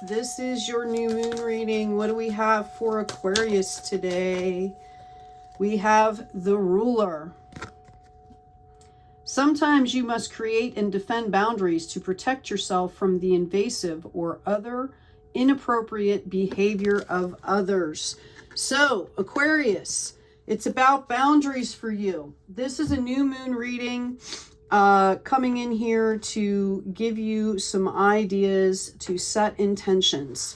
This is your new moon reading. What do we have for Aquarius today? We have the Ruler. Sometimes you must create and defend boundaries to protect yourself from the invasive or other inappropriate behavior of others. So, Aquarius, it's about boundaries for you. This is a new moon reading coming in here to give you some ideas to set intentions.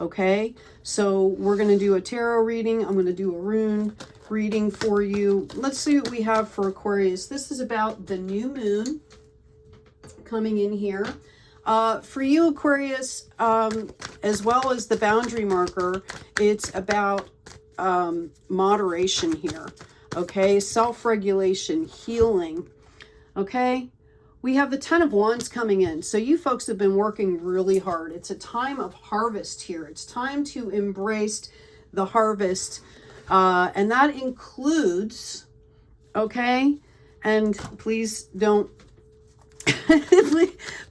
Okay, so we're going to do a tarot reading. I'm going to do a rune reading for you. Let's see what we have for Aquarius. This is about the new moon coming in here. For you, Aquarius, as well as the boundary marker, it's about moderation here. Okay, self-regulation, healing. Okay, we have the 10 of Wands coming in. So you folks have been working really hard. It's a time of harvest here. It's time to embrace the harvest. And that includes, okay, and please don't,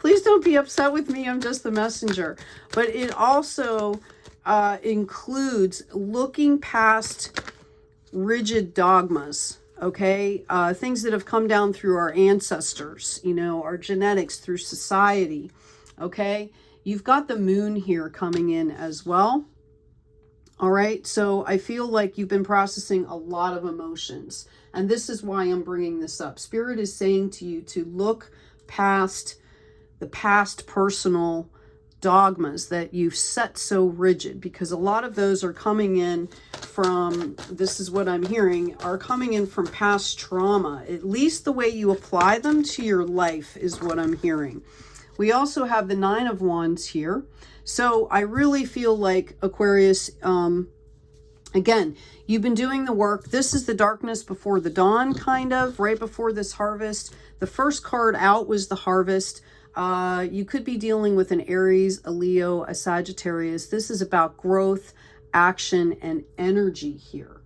please don't be upset with me. I'm just the messenger. But it also includes looking past rigid dogmas. Okay, things that have come down through our ancestors, you know, our genetics, through society. Okay, you've got the moon here coming in as well. All right, so I feel like you've been processing a lot of emotions, and this is why I'm bringing this up. Spirit is saying to you to look past the past personal dogmas that you've set so rigid, because a lot of those are coming in from, this is what I'm hearing, are coming in from past trauma. At least the way you apply them to your life is what I'm hearing. We also have the 9 of Wands here. So I really feel like, Aquarius, again, you've been doing the work. This is the darkness before the dawn, kind of, right before this harvest. The first card out was the harvest. You could be dealing with an Aries, a Leo, a Sagittarius. This is about growth, action, and energy here.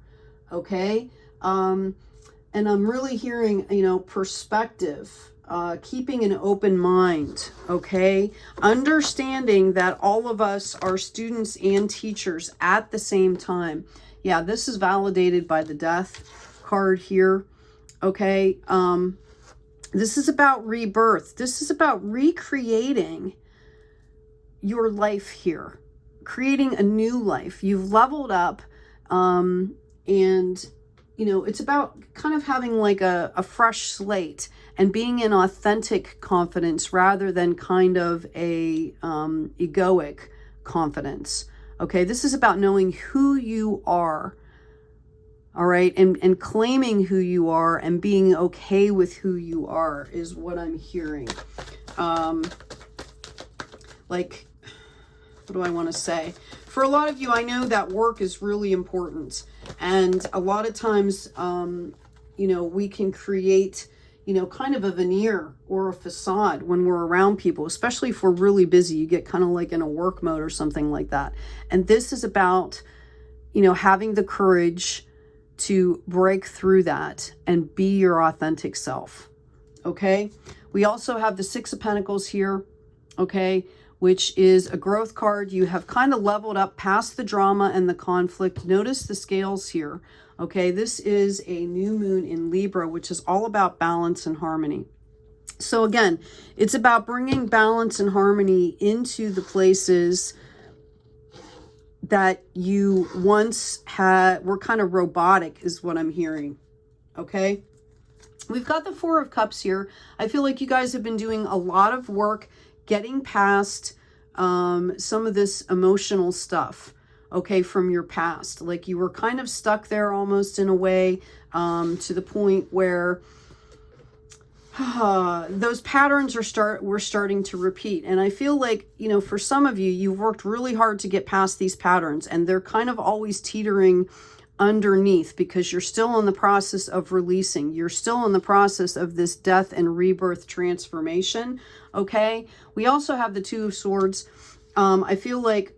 Okay? And I'm really hearing, you know, perspective, keeping an open mind. Okay? Understanding that all of us are students and teachers at the same time. Yeah, this is validated by the Death card here. Okay? This is about rebirth. This is about recreating your life here, creating a new life. You've leveled up, and, you know, it's about kind of having like a fresh slate and being in authentic confidence rather than kind of a egoic confidence. Okay, this is about knowing who you are. All right, and claiming who you are and being okay with who you are is what I'm hearing. Like, what do I want to say? For a lot of you, I know that work is really important. And a lot of times, you know, we can create, you know, kind of a veneer or a facade when we're around people, especially if we're really busy. You get kind of like in a work mode or something like that. And this is about, you know, having the courage to break through that and be your authentic self. Okay, we also have the 6 of Pentacles here, okay, which is a growth card. You have kind of leveled up past the drama and the conflict. Notice the scales here. Okay, this is a new moon in Libra, which is all about balance and harmony. So again, it's about bringing balance and harmony into the places that you once were kind of robotic, is what I'm hearing. Okay, we've got the 4 of Cups here. I feel like you guys have been doing a lot of work getting past some of this emotional stuff, okay, from your past. Like you were kind of stuck there almost in a way, to the point where those patterns were starting to repeat. And I feel like, you know, for some of you, you've worked really hard to get past these patterns, and they're kind of always teetering underneath because you're still in the process of releasing. You're still in the process of this death and rebirth transformation. Okay. We also have the 2 of Swords. I feel like,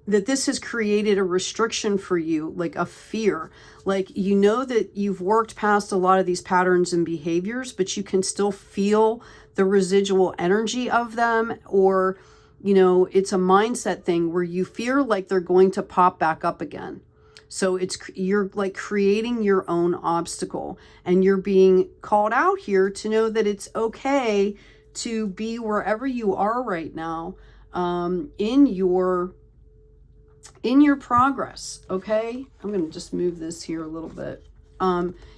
that this has created a restriction for you, like a fear. Like, you know that you've worked past a lot of these patterns and behaviors, but you can still feel the residual energy of them, or, you know, it's a mindset thing where you fear like they're going to pop back up again. So you're like creating your own obstacle, and you're being called out here to know that it's okay to be wherever you are right now, in your progress. Okay, I'm going to just move this here a little bit.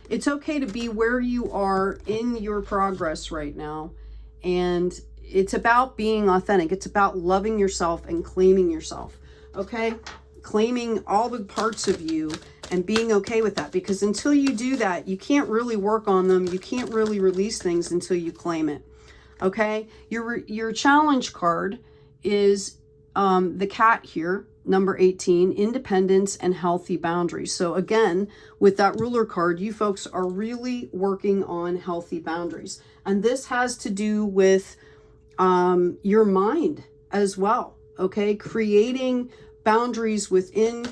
It's okay to be where you are in your progress right now, and it's about being authentic. It's about loving yourself and claiming yourself. Okay, claiming all the parts of you and being okay with that, because until you do that, you can't really work on them. You can't really release things until you claim it. Okay, your challenge card is the cat here, number 18, independence and healthy boundaries. So again, with that ruler card, you folks are really working on healthy boundaries. And this has to do with your mind as well. Okay, creating boundaries within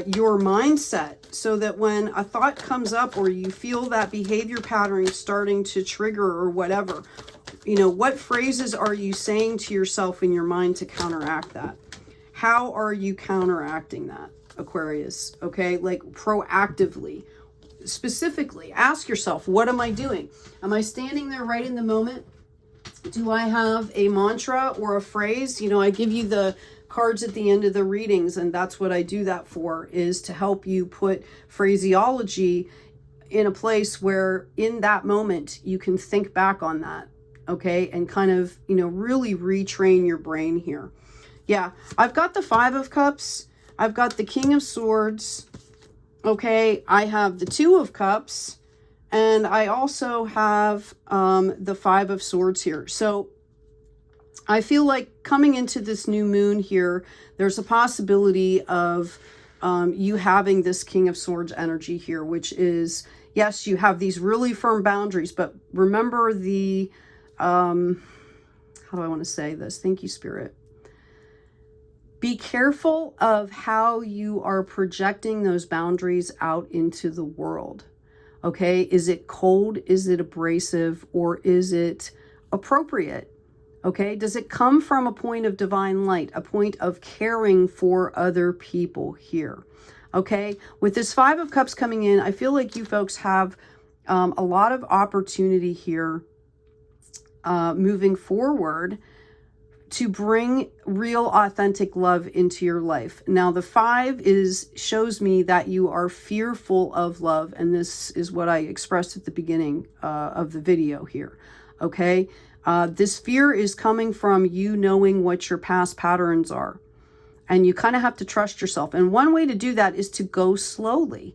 your mindset, so that when a thought comes up or you feel that behavior pattern starting to trigger or whatever, you know, what phrases are you saying to yourself in your mind to counteract that? How are you counteracting that, Aquarius? Okay, like proactively, specifically ask yourself, what am I doing? Am I standing there right in the moment? Do I have a mantra or a phrase? You know, I give you the cards at the end of the readings, and that's what I do that for, is to help you put phraseology in a place where in that moment you can think back on that, okay, and kind of, you know, really retrain your brain here. Yeah, I've got the 5 of Cups, I've got the King of Swords, okay, I have the 2 of Cups, and I also have the 5 of Swords here. So I feel like coming into this new moon here, there's a possibility of you having this King of Swords energy here, which is, yes, you have these really firm boundaries, but remember the, how do I want to say this? Thank you, Spirit. Be careful of how you are projecting those boundaries out into the world. Okay, is it cold? Is it abrasive? Or is it appropriate? Okay, does it come from a point of divine light, a point of caring for other people here? Okay, with this 5 of Cups coming in, I feel like you folks have a lot of opportunity here moving forward to bring real authentic love into your life. Now the 5 shows me that you are fearful of love, and this is what I expressed at the beginning of the video here. Okay, this fear is coming from you knowing what your past patterns are, and you kind of have to trust yourself. And one way to do that is to go slowly.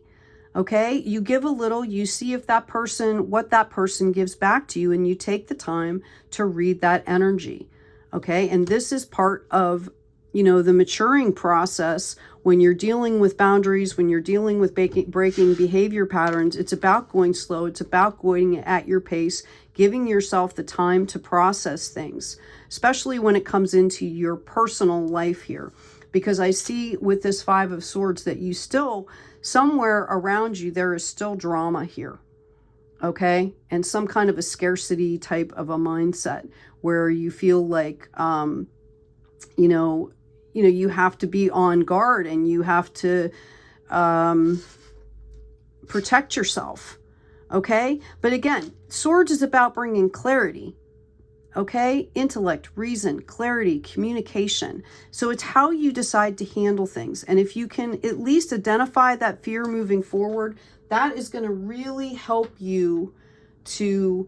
Okay, you give a little, you see if that person, what that person gives back to you, and you take the time to read that energy. Okay, and this is part of, you know, the maturing process when you're dealing with boundaries, when you're dealing with breaking behavior patterns. It's about going slow. It's about going at your pace, giving yourself the time to process things, especially when it comes into your personal life here. Because I see with this 5 of Swords that you still, somewhere around you, there is still drama here. Okay, and some kind of a scarcity type of a mindset where you feel like, you know, you have to be on guard, and you have to protect yourself. Okay, but again, Swords is about bringing clarity. Okay, intellect, reason, clarity, communication. So it's how you decide to handle things. And if you can at least identify that fear moving forward, that is going to really help you to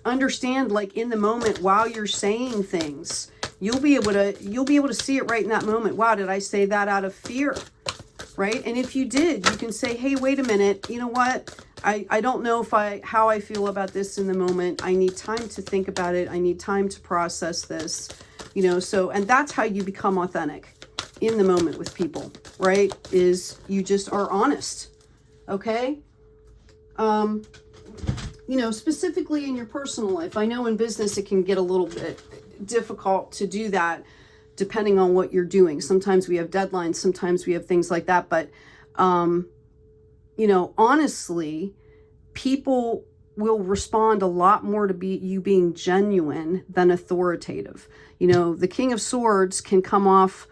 understand, like in the moment while you're saying things, you'll be able to see it right in that moment. Wow, did I say that out of fear? Right? And if you did, you can say, hey, wait a minute, you know what? I don't know how I feel about this in the moment. I need time to think about it. I need time to process this, you know. So, and that's how you become authentic in the moment with people, right? Is you just are honest. Okay. You know, specifically in your personal life. I know in business it can get a little bit difficult to do that depending on what you're doing. Sometimes we have deadlines, sometimes we have things like that. But, you know, honestly, people will respond a lot more to you being genuine than authoritative. You know, the King of Swords can come off,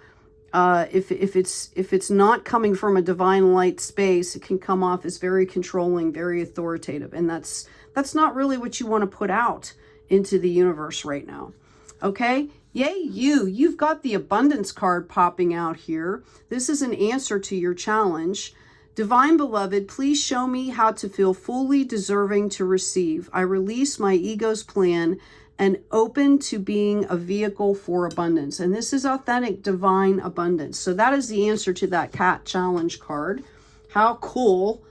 if it's not coming from a divine light space, it can come off as very controlling, very authoritative. And that's not really what you want to put out into the universe right now. Okay? Yay, you've got the abundance card popping out here. This is an answer to your challenge. Divine Beloved, please show me how to feel fully deserving to receive. I release my ego's plan and open to being a vehicle for abundance. And this is authentic divine abundance. So that is the answer to that cat challenge card. How cool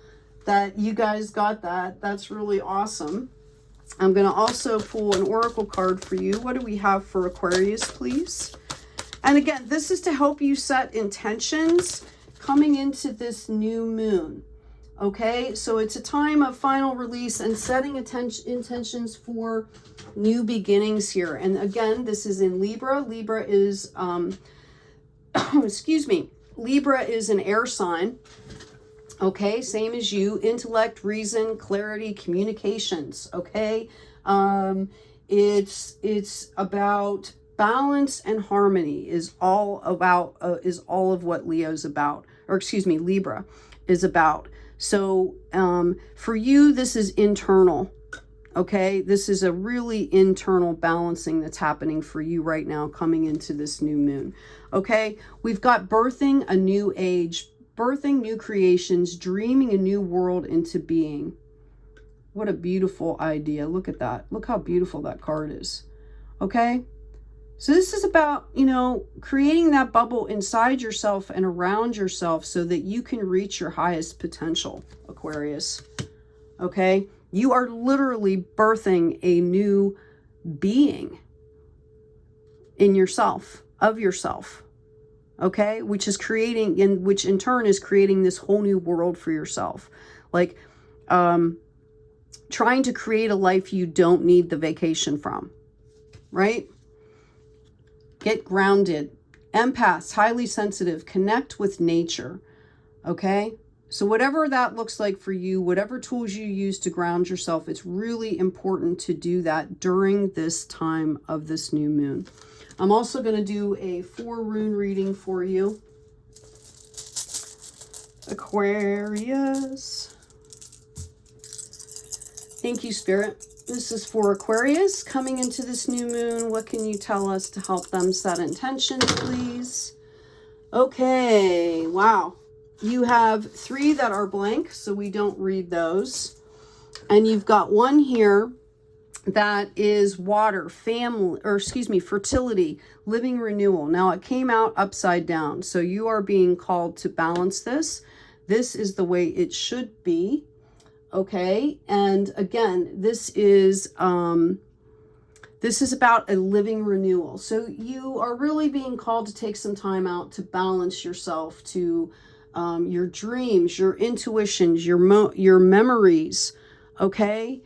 that you guys got that. That's really awesome. I'm going to also pull an oracle card for you. What do we have for Aquarius, please? And again, this is to help you set intentions coming into this new moon. Okay, so it's a time of final release and setting intentions for new beginnings here. And again, this is in Libra. Libra is, excuse me, Libra is an air sign. Okay, same as you, intellect, reason, clarity, communications. Okay, it's about balance and harmony is all of what Leo's about, or excuse me, Libra is about. So for you, this is internal. Okay, this is a really internal balancing that's happening for you right now coming into this new moon. Okay, we've got birthing a new age, birthing new creations, dreaming a new world into being. What a beautiful idea. Look at that. Look how beautiful that card is. Okay, so this is about, you know, creating that bubble inside yourself and around yourself so that you can reach your highest potential, Aquarius. Okay, you are literally birthing a new being in yourself, of yourself. Okay, which is creating, and which in turn is creating this whole new world for yourself. Like trying to create a life you don't need the vacation from, right? Get grounded. Empaths, highly sensitive, connect with nature. Okay, so whatever that looks like for you, whatever tools you use to ground yourself, it's really important to do that during this time of this new moon. I'm also going to do a 4 rune reading for you, Aquarius. Thank you, Spirit. This is for Aquarius coming into this new moon. What can you tell us to help them set intentions, please? Okay, wow. You have 3 that are blank, so we don't read those. And you've got 1 here that is water, family, or excuse me, fertility, living renewal. Now it came out upside down. So you are being called to balance this. This is the way it should be. Okay. And again, this is about a living renewal. So you are really being called to take some time out to balance yourself, to your dreams, your intuitions, your memories. Okay.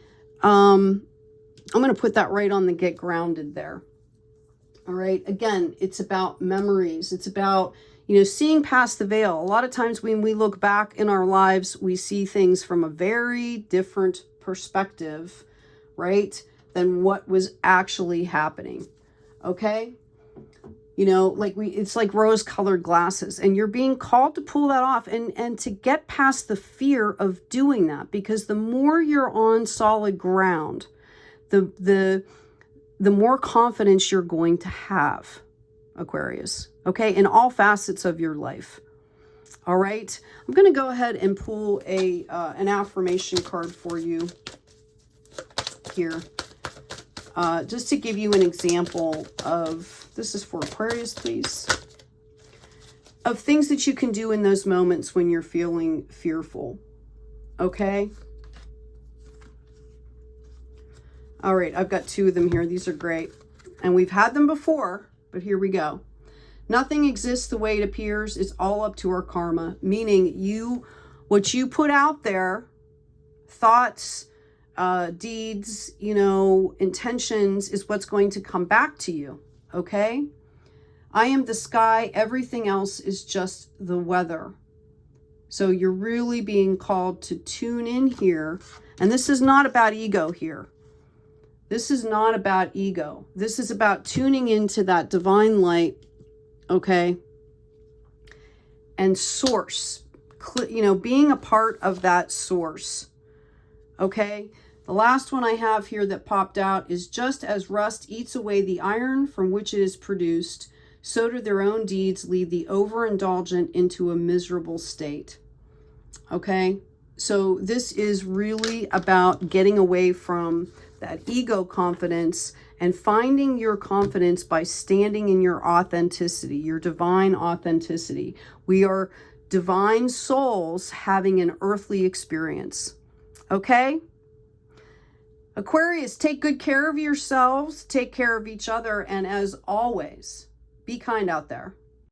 I'm going to put that right on the get grounded there. All right. Again, it's about memories. It's about, you know, seeing past the veil. A lot of times when we look back in our lives, we see things from a very different perspective, right, than what was actually happening. Okay. You know, like it's like rose-colored glasses, and you're being called to pull that off and to get past the fear of doing that, because the more you're on solid ground, the more confidence you're going to have, Aquarius, okay, in all facets of your life. All right, I'm going to go ahead and pull an affirmation card for you here, just to give you an example of, this is for Aquarius, please, of things that you can do in those moments when you're feeling fearful, okay? All right, I've got 2 of them here. These are great. And we've had them before, but here we go. Nothing exists the way it appears. It's all up to our karma. Meaning what you put out there, thoughts, deeds, you know, intentions, is what's going to come back to you. Okay? I am the sky. Everything else is just the weather. So you're really being called to tune in here And this is not about ego here. This is not about ego. This is about tuning into that divine light, okay? And source, you know, being a part of that source, okay? The last one I have here that popped out is, just as rust eats away the iron from which it is produced, so do their own deeds lead the overindulgent into a miserable state. Okay, so this is really about getting away from that ego confidence and finding your confidence by standing in your authenticity, your divine authenticity. We are divine souls having an earthly experience. Okay? Aquarius, take good care of yourselves, take care of each other, and as always, be kind out there.